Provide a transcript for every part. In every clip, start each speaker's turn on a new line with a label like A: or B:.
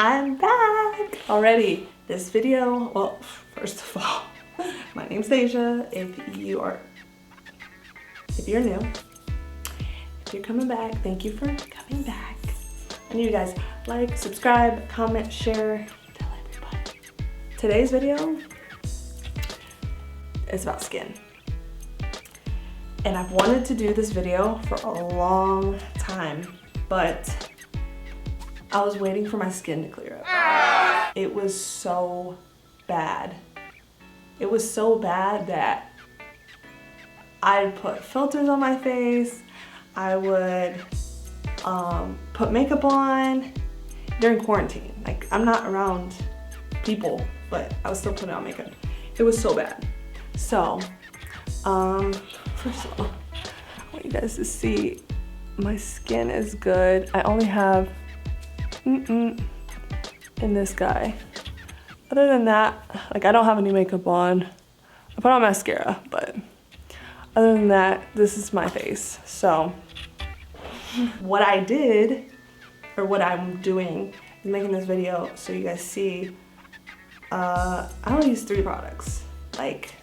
A: I'm back already. This video, well, first of all, my name's Asia. If you're new, if you're coming back, thank you for coming back. I need you guys like, subscribe, comment, share, tell everybody. Today's video is about skin. And I've wanted to do this video for a long time, but I was waiting for my skin to clear up. It was so bad. It was so bad that I'd put filters on my face. I would put makeup on during quarantine. Like, I'm not around people, but I was still putting on makeup. It was so bad. So, first of all, I want you guys to see my skin is good. I only have in this guy. Other than that, like, I don't have any makeup on. I put on mascara, but other than that, this is my face. So what I did, or what I'm doing, is making this video so you guys see, I only use 3 products, like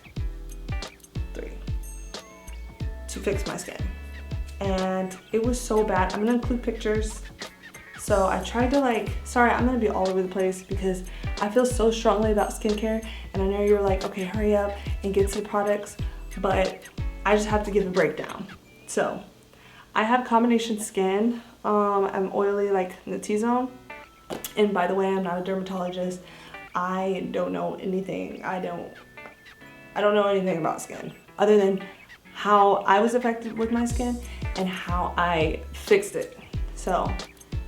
A: 3, to fix my skin. And it was so bad. I'm gonna include pictures. So I tried to sorry, I'm gonna be all over the place because I feel so strongly about skincare, and I know you're like, okay, hurry up and get to the products, but I just have to give a breakdown. So I have combination skin. I'm oily like in the T-zone. And by the way, I'm not a dermatologist. I don't know anything. I don't know anything about skin other than how I was affected with my skin and how I fixed it. So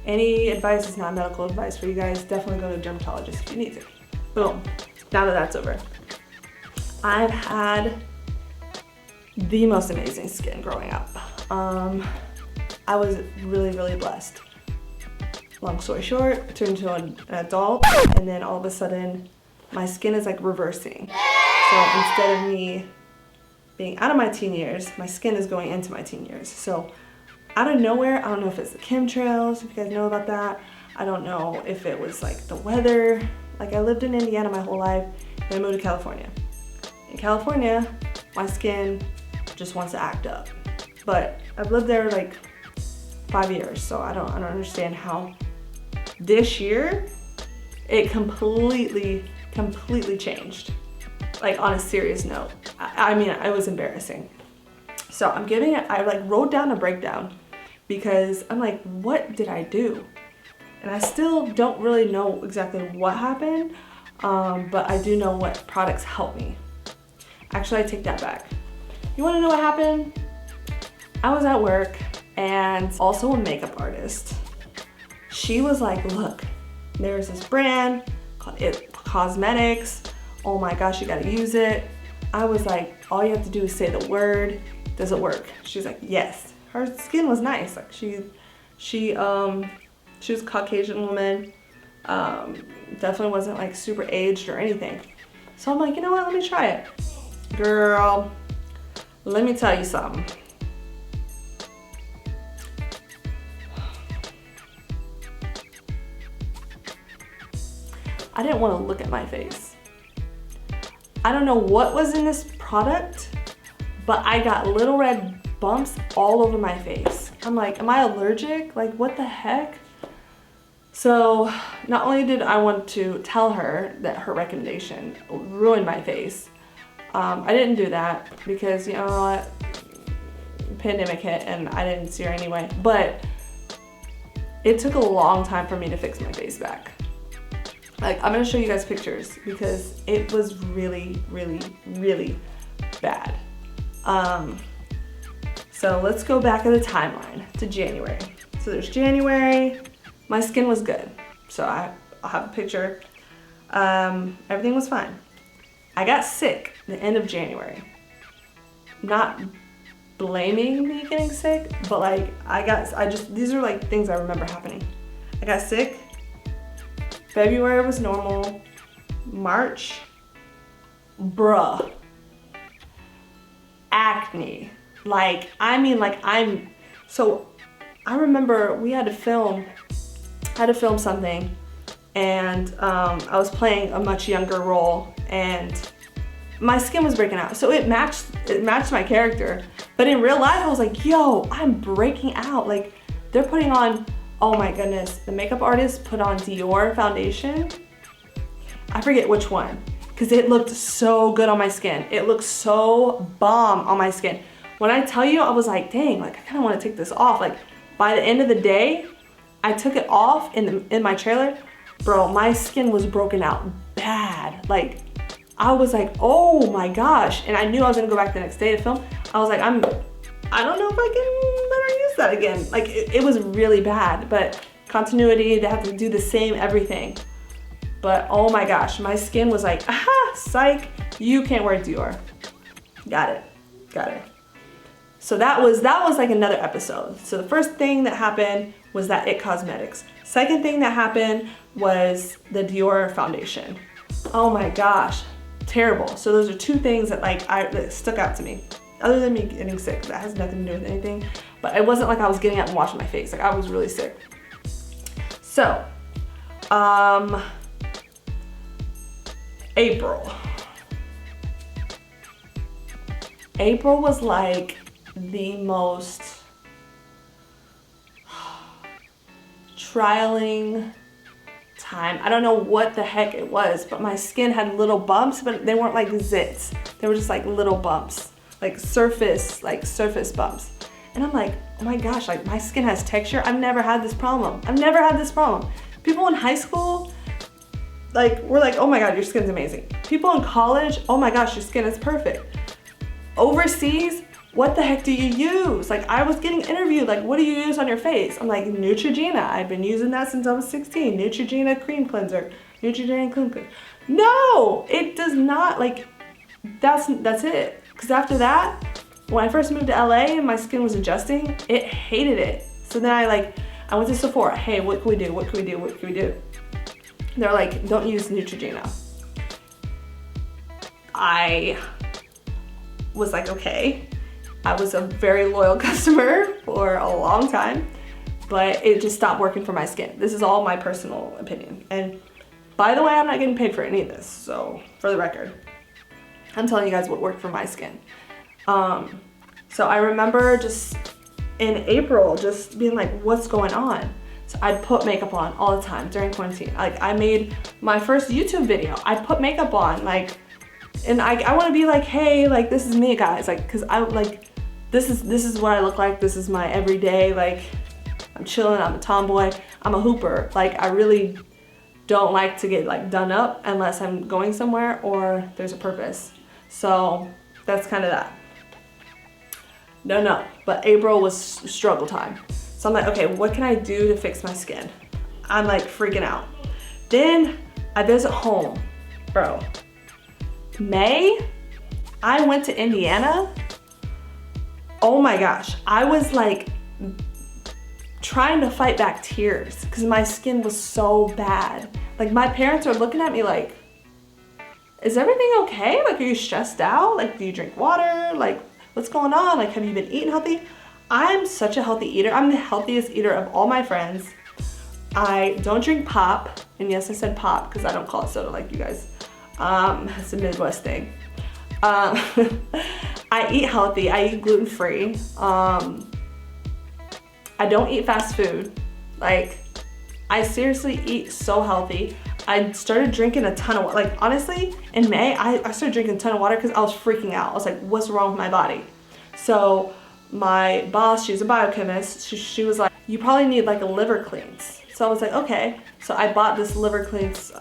A: any advice is not medical advice for you guys. Definitely go to a dermatologist if you need to. Boom. Now that that's over. I've had the most amazing skin growing up. I was really, really blessed. Long story short, I turned into an adult, and then all of a sudden, my skin is like reversing. So instead of me being out of my teen years, my skin is going into my teen years. So out of nowhere, I don't know if it's the chemtrails, if you guys know about that. I don't know if it was like the weather. Like, I lived in Indiana my whole life, and I moved to California. In California, my skin just wants to act up. But I've lived there like 5 years, so I don't understand how this year it completely changed. Like, on a serious note. I mean, it was embarrassing. So I wrote down a breakdown because I'm like, what did I do? And I still don't really know exactly what happened, but I do know what products helped me. Actually, I take that back. You wanna know what happened? I was at work, and also a makeup artist. She was like, look, there's this brand called It Cosmetics. Oh my gosh, you gotta use it. I was like, all you have to do is say the word. Does it work? She's like, yes. Her skin was nice. Like, she was a Caucasian woman. Definitely wasn't like super aged or anything. So I'm like, you know what? Let me try it. Girl, let me tell you something. I didn't want to look at my face. I don't know what was in this product, but I got little red bumps all over my face. I'm like, am I allergic? Like, what the heck? So not only did I want to tell her that her recommendation ruined my face, I didn't do that because, you know what, pandemic hit and I didn't see her anyway. But it took a long time for me to fix my face back. Like, I'm gonna show you guys pictures because it was really, really, really bad. So let's go back in the timeline to January. So there's January, my skin was good. So I'll have a picture. Everything was fine. I got sick the end of January. Not blaming me getting sick, but like, these are like things I remember happening. I got sick. February was normal. March, bruh. Acne. Like, I mean, like, so I remember we had to film something and I was playing a much younger role, and my skin was breaking out. So it matched my character. But in real life, I was like, yo, I'm breaking out. Like, they're putting on, oh my goodness, the makeup artist put on Dior foundation. I forget which one, because it looked so good on my skin. It looked so bomb on my skin. When I tell you, I was like, dang, like I kind of want to take this off. Like by the end of the day, I took it off in my trailer. Bro, my skin was broken out bad. Like I was like, oh my gosh. And I knew I was gonna go back the next day to film. I was like, I don't know if I can let her use that again. Like it was really bad, but continuity, they have to do the same everything. But oh my gosh, my skin was like, aha, psych, you can't wear Dior. Got it. So that was like another episode. So the first thing that happened was that IT Cosmetics. Second thing that happened was the Dior foundation. Oh my gosh, terrible. So those are two things that that stuck out to me. Other than me getting sick, that has nothing to do with anything. But it wasn't like I was getting up and washing my face. Like I was really sick. So, April was like the most trialing time. I don't know what the heck it was, but my skin had little bumps, but they weren't like zits. They were just like little bumps, like surface bumps. And I'm like, oh my gosh, like my skin has texture. I've never had this problem. People in high school, like, we're like, oh my God, your skin's amazing. People in college, oh my gosh, your skin is perfect. Overseas, what the heck do you use? Like I was getting interviewed, like what do you use on your face? I'm like, Neutrogena. I've been using that since I was 16. Neutrogena cream cleanser. Neutrogena cream cleanser. No, it does not, like, that's it. Because after that, when I first moved to LA and my skin was adjusting, it hated it. So then I went to Sephora. Hey, what can we do? They're like, don't use Neutrogena. I was like, okay. I was a very loyal customer for a long time, but it just stopped working for my skin. This is all my personal opinion. And by the way, I'm not getting paid for any of this. So for the record, I'm telling you guys what worked for my skin. So I remember just in April, just being like, what's going on? So I'd put makeup on all the time during quarantine. Like I made my first YouTube video. I put makeup on, like, and I want to be like, hey, like this is me, guys. Like, cause I like, this is what I look like. This is my everyday, like I'm chilling, I'm a tomboy, I'm a hooper. Like I really don't like to get like done up unless I'm going somewhere or there's a purpose. So that's kind of that. No, but April was struggle time. So I'm like, okay, what can I do to fix my skin? I'm like freaking out. Then I visit home, bro. May, I went to Indiana. Oh my gosh, I was like trying to fight back tears because my skin was so bad. Like my parents are looking at me like, is everything okay? Like, are you stressed out? Like, do you drink water? Like, what's going on? Like, have you been eating healthy? I'm such a healthy eater. I'm the healthiest eater of all my friends. I don't drink pop. And yes, I said pop because I don't call it soda like you guys. It's a Midwest thing. I eat healthy. I eat gluten-free. I don't eat fast food. Like, I seriously eat so healthy. I started drinking a ton of water. Like, honestly, in May, I started drinking a ton of water because I was freaking out. I was like, what's wrong with my body? So my boss, she's a biochemist. She was like, you probably need like a liver cleanse. So I was like, okay. So I bought this liver cleanse.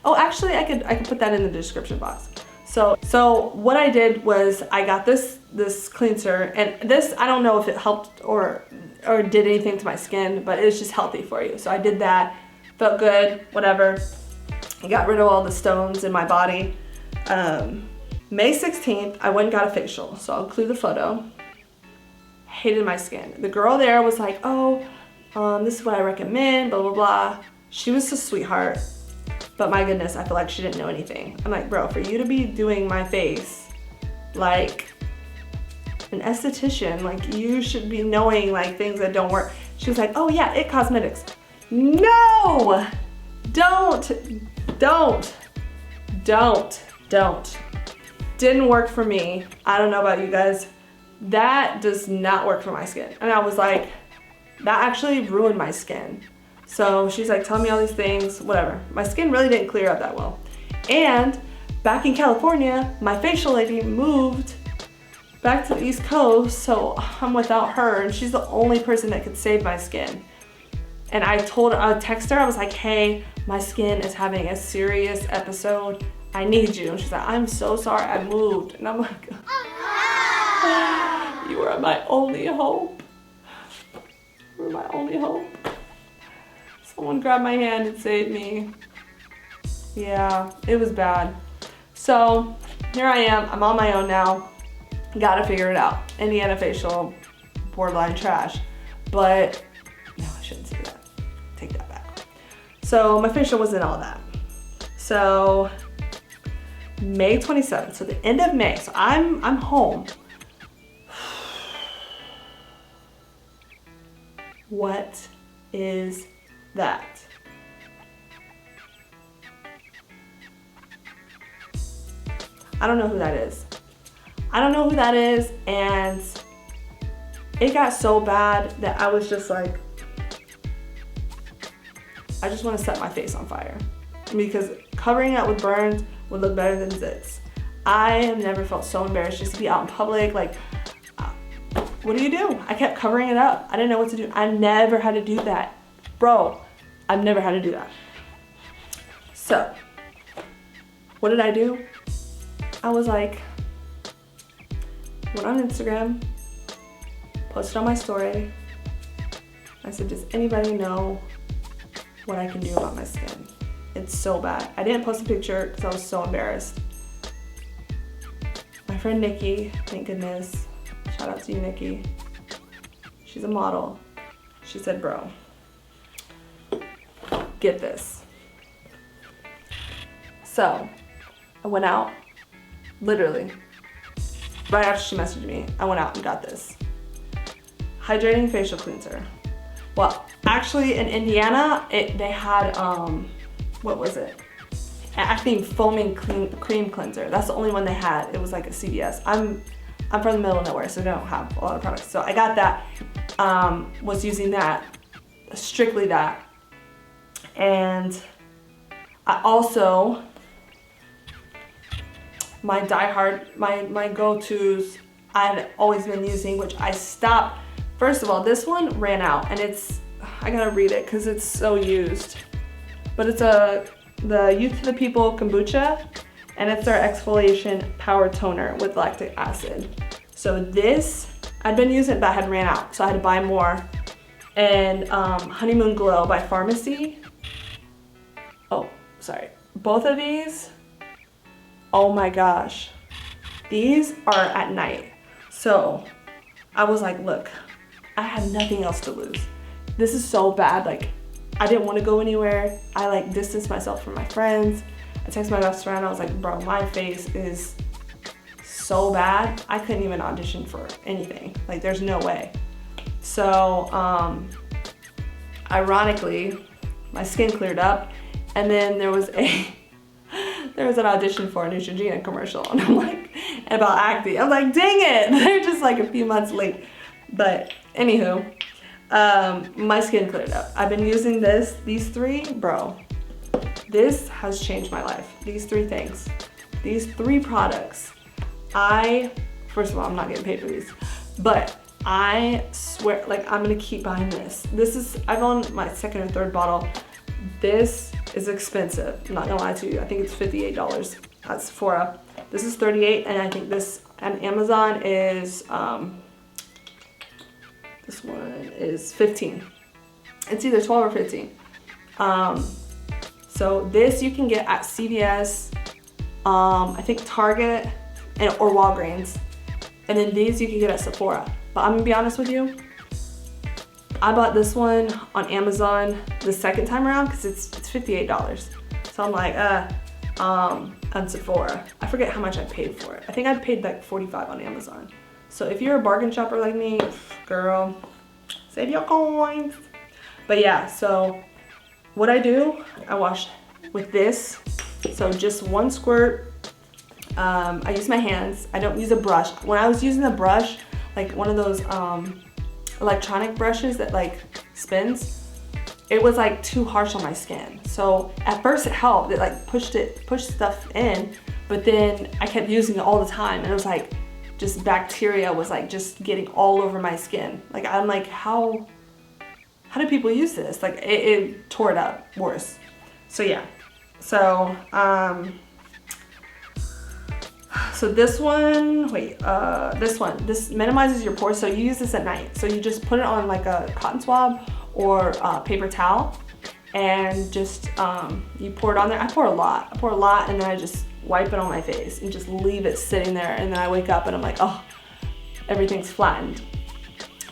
A: Oh, actually, I could put that in the description box. So what I did was I got this cleanser, and this, I don't know if it helped or did anything to my skin, but it's just healthy for you. So I did that, felt good, whatever. I got rid of all the stones in my body. May 16th, I went and got a facial. So I'll include the photo. Hated my skin. The girl there was like, oh, this is what I recommend, blah, blah, blah. She was a sweetheart. But my goodness, I feel like she didn't know anything. I'm like, bro, for you to be doing my face, like an esthetician, like you should be knowing like things that don't work. She was like, oh yeah, IT Cosmetics. No, Don't. Didn't work for me. I don't know about you guys. That does not work for my skin. And I was like, that actually ruined my skin. So she's like, tell me all these things, whatever. My skin really didn't clear up that well. And back in California, my facial lady moved back to the East Coast, so I'm without her, and she's the only person that could save my skin. And I texted her, I was like, hey, my skin is having a serious episode. I need you. And she's like, I'm so sorry, I moved. And I'm like, you are my only hope. You were my only hope. Someone grabbed my hand and saved me. Yeah, it was bad. So here I am, I'm on my own now. Gotta figure it out. Indiana facial, borderline trash. But, no, I shouldn't say that. Take that back. So my facial wasn't all that. So May 27th, so the end of May. So I'm home. What is that? I don't know who that is. I don't know who that is, and it got so bad that I was just like, I just want to set my face on fire, because covering it with burns would look better than zits. I have never felt so embarrassed just to be out in public. Like, what do you do? I kept covering it up. I didn't know what to do. I never had to do that. Bro, I've never had to do that. So, what did I do? I was like, went on Instagram, posted on my story. I said, does anybody know what I can do about my skin? It's so bad. I didn't post a picture because I was so embarrassed. My friend Nikki, thank goodness, shout out to you, Nikki. She's a model. She said, bro, get this. So I went out, literally, right after she messaged me, I went out and got this. Hydrating facial cleanser. Well, actually in Indiana, they had, what was it? Acne foaming cream cleanser. That's the only one they had. It was like a CVS. I'm from the middle of nowhere, so they don't have a lot of products. So I got that, was using that, strictly that. And I also, my diehard, my go-tos I've always been using, which I stopped. First of all, this one ran out, and I gotta read it because it's so used. But it's the Youth to the People Kombucha, and it's their exfoliation power toner with lactic acid. So this, I'd been using it, but I had ran out, so I had to buy more. And Honeymoon Glow by Pharmacy. Oh, sorry. Both of these, oh my gosh. These are at night. So I was like, look, I had nothing else to lose. This is so bad. Like, I didn't want to go anywhere. I like distanced myself from my friends. I texted my best friend. I was like, bro, my face is so bad. I couldn't even audition for anything. Like, there's no way. So, ironically, my skin cleared up, and then there was an audition for a Neutrogena commercial, and I'm like, about acne. I'm like, dang it, they're just like a few months late. But anywho, my skin cleared up. I've been using these three, bro. This has changed my life. These three things, these three products. First of all, I'm not getting paid for these, but I swear, like, I'm gonna keep buying this. I've owned my second or third bottle. This is expensive, I'm not gonna lie to you. I think it's $58 at Sephora. This is $38, and I think this on Amazon is, this one is $15. It's either 12 or 15. So this you can get at CVS, I think Target, or Walgreens. And then these you can get at Sephora. But I'm gonna be honest with you, I bought this one on Amazon the second time around because it's $58. So I'm like, on Sephora. I forget how much I paid for it. I think I paid like $45 on Amazon. So if you're a bargain shopper like me, girl, save your coins. But yeah, so what I do, I wash with this. So just one squirt. I use my hands. I don't use a brush. When I was using a brush, like one of those electronic brushes that like spins, it was like too harsh on my skin. So at first it helped. It like pushed stuff in, but then I kept using it all the time, and it was like just bacteria was like just getting all over my skin. Like I'm like, how do people use this? Like it tore it up worse. So yeah. So so this one, this minimizes your pores. So you use this at night. So you just put it on like a cotton swab or paper towel, and just you pour it on there. I pour a lot, and then I just wipe it on my face and just leave it sitting there. And then I wake up and I'm like, oh, everything's flattened.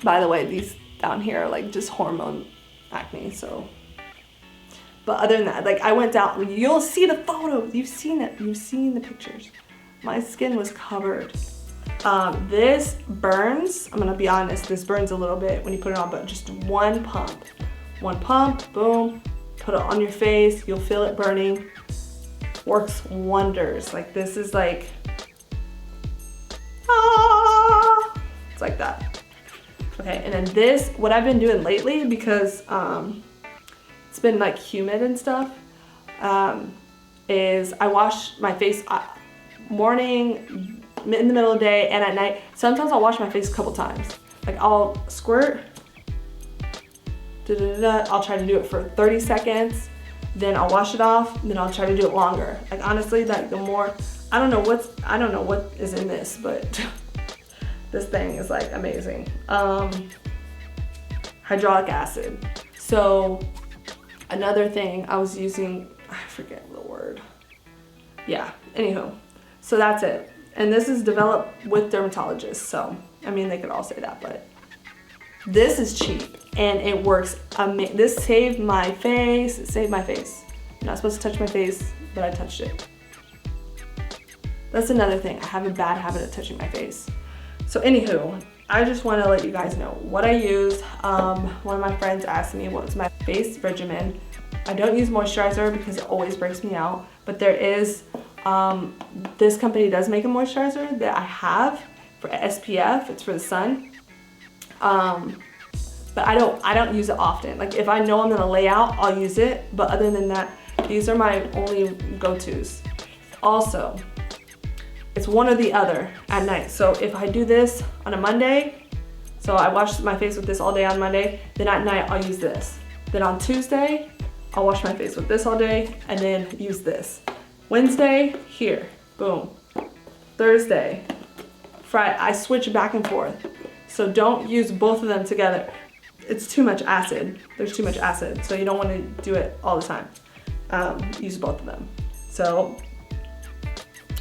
A: By the way, these down here are like just hormone acne. So, but other than that, like I went down, you'll see the photos, you've seen it, you've seen the pictures. My skin was covered. This burns, I'm gonna be honest, this burns a little bit when you put it on, but just one pump, boom, put it on your face, you'll feel it burning. Works wonders. Like this is like, it's like that. Okay, and then this, what I've been doing lately, because it's been like humid and stuff, is I wash my face morning, in the middle of the day, and at night. Sometimes I'll wash my face a couple times. Like I'll squirt, I'll try to do it for 30 seconds, then I'll wash it off, and then I'll try to do it longer. Like honestly, that the more, I don't know what is in this, but this thing is like amazing. Hydraulic acid. So another thing I was using, I forget the word. Yeah, anywho, so that's it. And this is developed with dermatologists, so I mean they could all say that, but this is cheap and it works. This saved my face. It saved my face. I'm not supposed to touch my face, but I touched it. That's another thing. I have a bad habit of touching my face. So anywho, I just want to let you guys know what I used. One of my friends asked me what was my face regimen. I don't use moisturizer because it always breaks me out, but there is, this company does make a moisturizer that I have for SPF. It's for the sun. But I don't use it often. Like if I know I'm gonna lay out, I'll use it. But other than that, these are my only go-tos. Also, it's one or the other at night. So if I do this on a Monday, so I wash my face with this all day on Monday, then at night I'll use this. Then on Tuesday, I'll wash my face with this all day and then use this. Wednesday, here, boom. Thursday, Friday, I switch back and forth. So don't use both of them together. It's too much acid. There's too much acid, so you don't want to do it all the time. Use both of them. So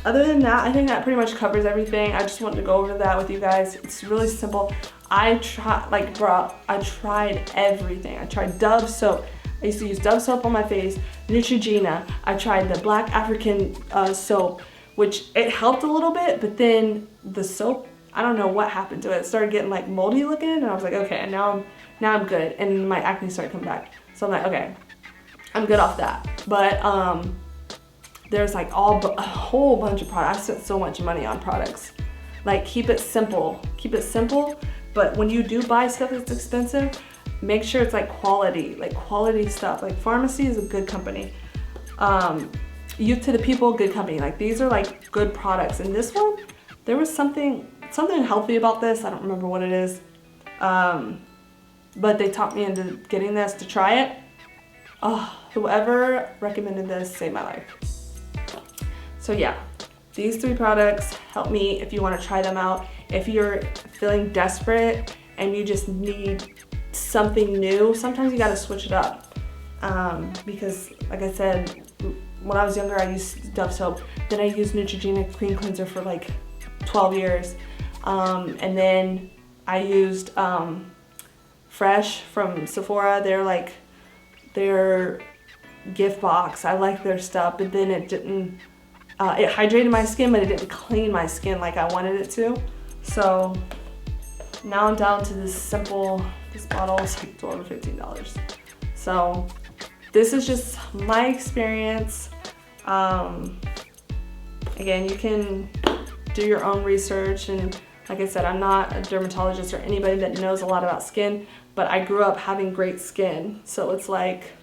A: other than that, I think that pretty much covers everything. I just wanted to go over that with you guys. It's really simple. I tried everything. I tried Dove soap. I used to use Dove soap on my face, Neutrogena. I tried the Black African soap, which it helped a little bit, but then the soap, I don't know what happened to it. It started getting like moldy looking, and I was like, okay, and now I'm good, and my acne started coming back. So I'm like, okay, I'm good off that. But there's like a whole bunch of products. I spent so much money on products. Like keep it simple, but when you do buy stuff that's expensive, make sure it's like quality stuff. Like Pharmacy is a good company. Youth to the People, good company. Like these are like good products. And this one, there was something healthy about this. I don't remember what it is. But they talked me into getting this to try it. Oh, whoever recommended this saved my life. So yeah, these 3 products help me if you want to try them out. If you're feeling desperate and you just need something new, sometimes you got to switch it up. Because like I said, when I was younger, I used Dove soap. Then I used Neutrogena cream cleanser for like 12 years. And then I used Fresh from Sephora. Their gift box. I like their stuff, but then it didn't, it hydrated my skin, but it didn't clean my skin like I wanted it to. So now I'm down to this bottle is like $12 or $15. So this is just my experience. Again, you can do your own research, and like I said, I'm not a dermatologist or anybody that knows a lot about skin, but I grew up having great skin. So it's like,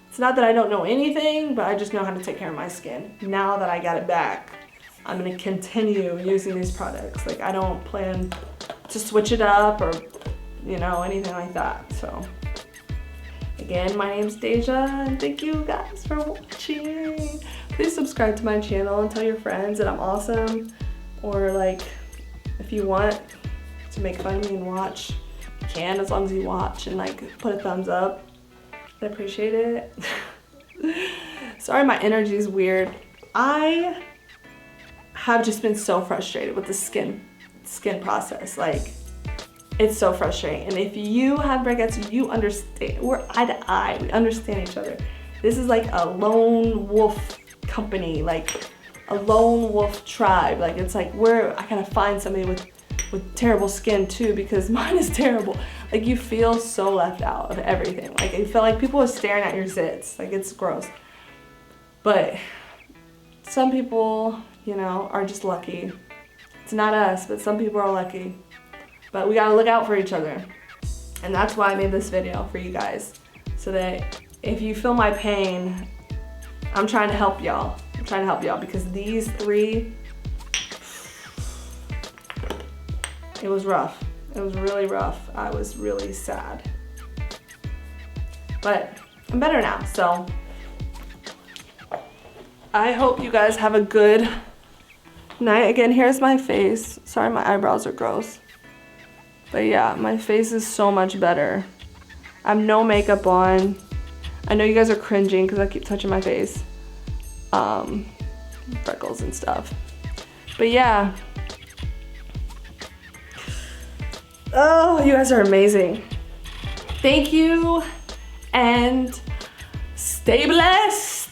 A: it's not that I don't know anything, but I just know how to take care of my skin. Now that I got it back, I'm gonna continue using these products. Like, I don't plan to switch it up or, you know, anything like that. So again, my name's Deja, and thank you guys for watching. Please subscribe to my channel and tell your friends that I'm awesome. Or like, if you want to make fun of me and watch, you can, as long as you watch and like put a thumbs up. I appreciate it. Sorry, my energy is weird. I have just been so frustrated with the skin process. Like, it's so frustrating. And if you have breakouts, you understand. We're eye to eye. We understand each other. This is like a lone wolf company, like a lone wolf tribe. Like, it's like I gotta find somebody with terrible skin too, because mine is terrible. Like, you feel so left out of everything. Like, you feel like people are staring at your zits. Like, it's gross. But some people, you know, are just lucky. It's not us, but some people are lucky. But we gotta look out for each other. And that's why I made this video for you guys. So that if you feel my pain, I'm trying to help y'all. I'm trying to help y'all, because these 3, it was rough. It was really rough. I was really sad. But I'm better now, so I hope you guys have a good night. Again, here's my face. Sorry, my eyebrows are gross. But yeah, my face is so much better. I have no makeup on. I know you guys are cringing because I keep touching my face. Freckles and stuff. But yeah. Oh, you guys are amazing. Thank you, and stay blessed.